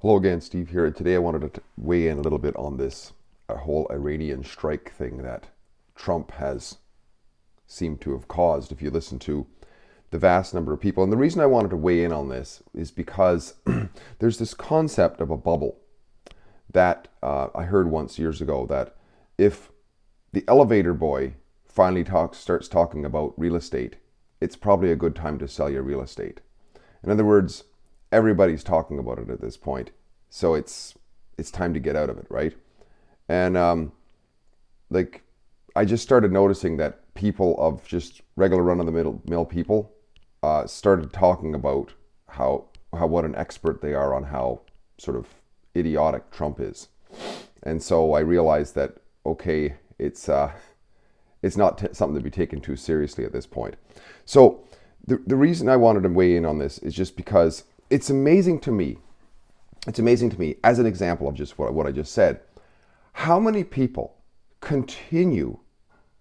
Hello again, Steve here. Today I wanted to weigh in a little bit on this whole Iranian strike thing that Trump has seemed to have caused, if you listen to the vast number of people. And the reason I wanted to weigh in on this is because there's this concept of a bubble that I heard once years ago, that if the elevator boy finally starts talking about real estate, it's probably a good time to sell your real estate. In other words, everybody's talking about it at this point, so it's time to get out of it, right? And like, I just started noticing that people of just regular run-of-the-mill people started talking about how what an expert they are on how sort of idiotic Trump is, and so I realized that okay, it's not something to be taken too seriously at this point. So the reason I wanted to weigh in on this is just because it's amazing to me. It's amazing to me, as an example of just what I just said, how many people continue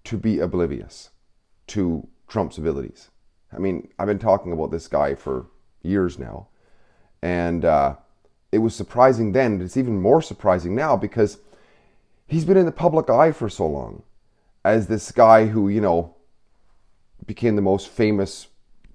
to be oblivious to Trump's abilities. I mean, I've been talking about this guy for years now, and it was surprising then. It's even more surprising now because he's been in the public eye for so long as this guy who, became the most famous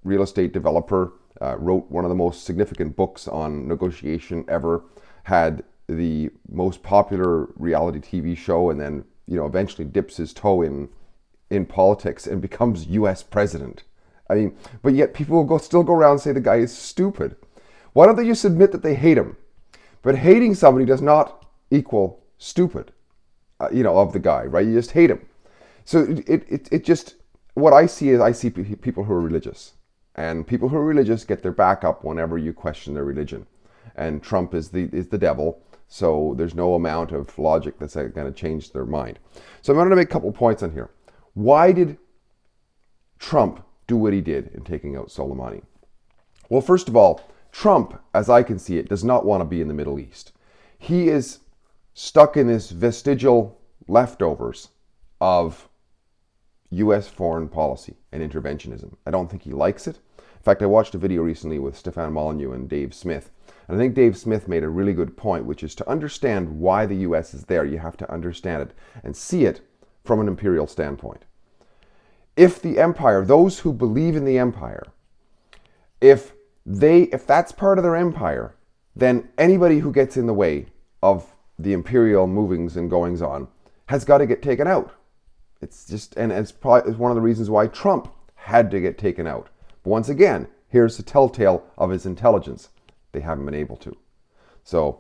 real estate developer, wrote one of the most significant books on negotiation ever, had the most popular reality TV show, and then, eventually dips his toe in politics and becomes US president. I mean, but yet people will still go around and say the guy is stupid. Why don't they just admit that they hate him? But hating somebody does not equal stupid, of the guy, right? You just hate him. So it just, what I see is, I see people who are religious. And people who are religious get their back up whenever you question their religion. And Trump is the devil, so there's no amount of logic that's going to change their mind. So I'm going to make a couple points on here. Why did Trump do what he did in taking out Soleimani? Well, first of all, Trump, as I can see it, does not want to be in the Middle East. He is stuck in this vestigial leftovers of U.S. foreign policy and interventionism. I don't think he likes it. In fact, I watched a video recently with Stefan Molyneux and Dave Smith. And I think Dave Smith made a really good point, which is to understand why the U.S. is there, you have to understand it and see it from an imperial standpoint. If the empire, those who believe in the empire, if that's part of their empire, then anybody who gets in the way of the imperial movings and goings on has got to get taken out. It's just, and it's probably one of the reasons why Trump had to get taken out. But once again, here's the telltale of his intelligence. They haven't been able to. So,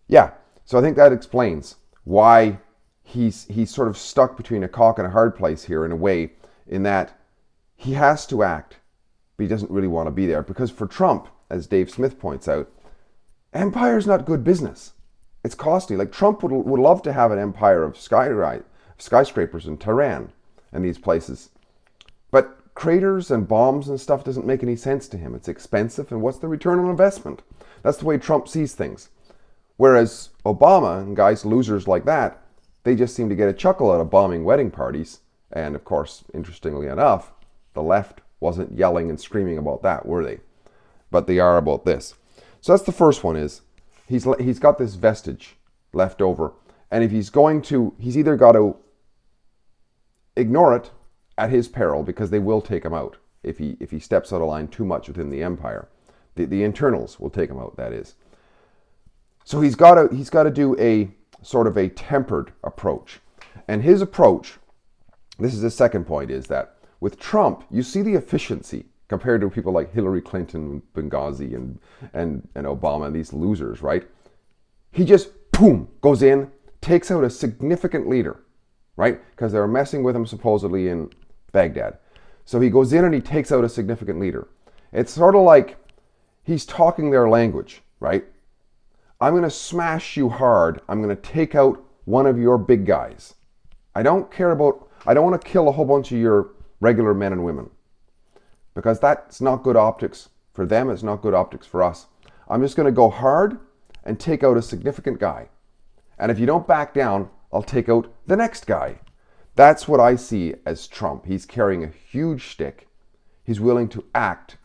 yeah. So I think that explains why he's sort of stuck between a cock and a hard place here, in a way, in that he has to act, but he doesn't really want to be there. Because for Trump, as Dave Smith points out, empire's not good business. It's costly. Like, Trump would love to have an empire of skyscrapers in Tehran and these places. But craters and bombs and stuff doesn't make any sense to him. It's expensive, and what's the return on investment? That's the way Trump sees things. Whereas Obama and guys, losers like that, they just seem to get a chuckle out of bombing wedding parties. And of course, interestingly enough, the left wasn't yelling and screaming about that, were they? But they are about this. So that's the first one, is he's got this vestige left over. And if he's either got to ignore it at his peril, because they will take him out if he steps out of line too much within the empire. The internals will take him out, that is. So he's got to do a sort of a tempered approach. And his approach, this is the second point, is that with Trump, you see the efficiency compared to people like Hillary Clinton, Benghazi, and Obama, these losers, right? He just, boom, goes in, takes out a significant leader, right? Because they were messing with him supposedly in Baghdad. So he goes in and he takes out a significant leader. It's sort of like he's talking their language, right? I'm going to smash you hard. I'm going to take out one of your big guys. I don't want to kill a whole bunch of your regular men and women, because that's not good optics for them. It's not good optics for us. I'm just going to go hard and take out a significant guy. And if you don't back down, I'll take out the next guy. That's what I see as Trump. He's carrying a huge stick. He's willing to act.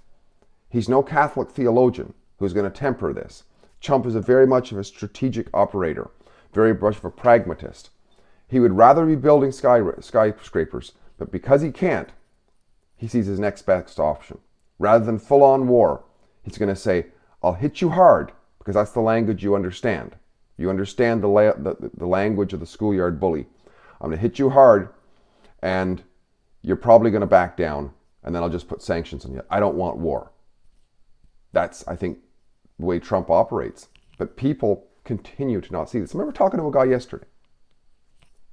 He's no Catholic theologian who's going to temper this. Trump is very much of a strategic operator, very much of a pragmatist. He would rather be building skyscrapers, but because he can't, he sees his next best option. Rather than full-on war, he's going to say, I'll hit you hard, because that's the language you understand. You understand the language of the schoolyard bully. I'm going to hit you hard, and you're probably going to back down, and then I'll just put sanctions on you. I don't want war. That's, I think, the way Trump operates. But people continue to not see this. I remember talking to a guy yesterday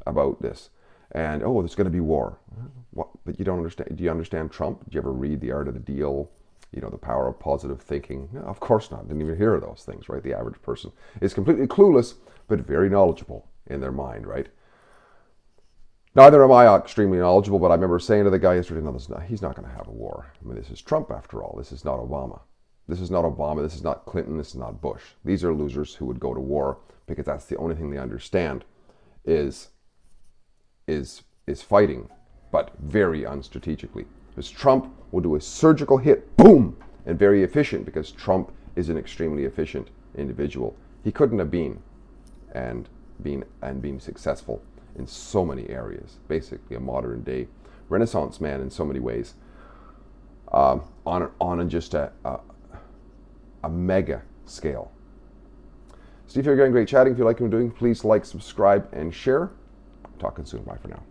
about this. And, oh, there's going to be war. What? But you don't understand. Do you understand Trump? Did you ever read The Art of the Deal? You know, The Power of Positive Thinking? No, of course not. Didn't even hear of those things, right? The average person is completely clueless, but very knowledgeable in their mind, right? Neither am I extremely knowledgeable, but I remember saying to the guy yesterday, no, he's not going to have a war. I mean, this is Trump after all. This is not Obama. This is not Obama. This is not Clinton. This is not Bush. These are losers who would go to war because that's the only thing they understand is fighting, but very unstrategically. Because Trump will do a surgical hit, boom, and very efficient because Trump is an extremely efficient individual. He couldn't have been successful in so many areas. Basically, a modern day Renaissance man in so many ways. On just a mega scale. Steve here, getting great chatting. If you like what I'm doing, please like, subscribe, and share. Talking soon. Bye for now.